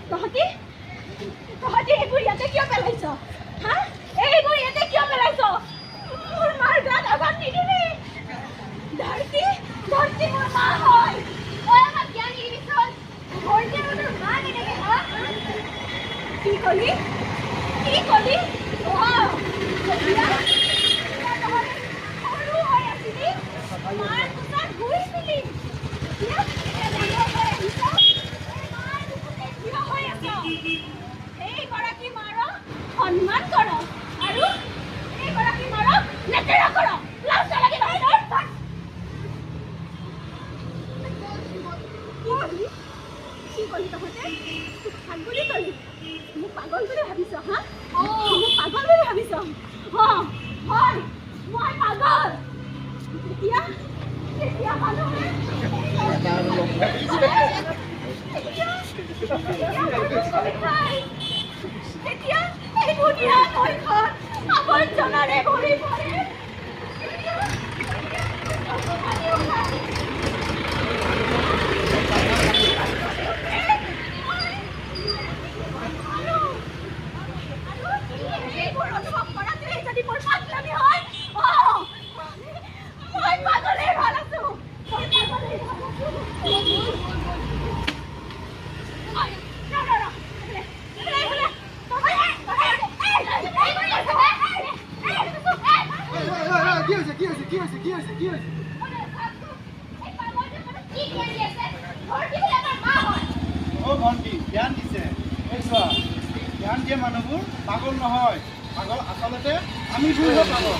তহঁতি এইবোৰ ইয়াতে কিয় পেলাইছ? হা? এইবোৰ ইয়াতে কিয় পেলাইছ? মোৰ মাৰ গাত আঘাত নিদিবি। ধৰতি মোৰ মা হয়। তই আমাক জ্ঞান নিদিবিচোন। ধৰতি মোৰ মা কেনেকে, হা? কি কলি? সৰু হৈ আছিলি, মাৰ কোচত ঘূৰিছিলি। এইগৰাকী মাৰক সন্মান কৰ আৰু এইগৰাকী মাৰক লেতেৰা কৰ। লাজ নালাগে বাহিৰৰ? কি কলি তহঁতে? ভাল বুলি কলি? মোক পাগল বুলি ভাবিছ? হা? মোক পাগল বুলি ভাবিছ? হয়, মই পাগল। তেতিয়া মানুহে এতিয়া এই ধুনীয়া নৈখন আৱৰ্জনাৰে ভৰি পৰে। এইবোৰ অনুভৱ কৰাটোৱে যদি মোৰ পাগলামি হয়, মই পাগলেই ভাল আছো। জ্ঞান দিছে জ্ঞান দিয়ে মানুহবোৰ পাগল নহয়। পাগল আচলতে আমি পাগল।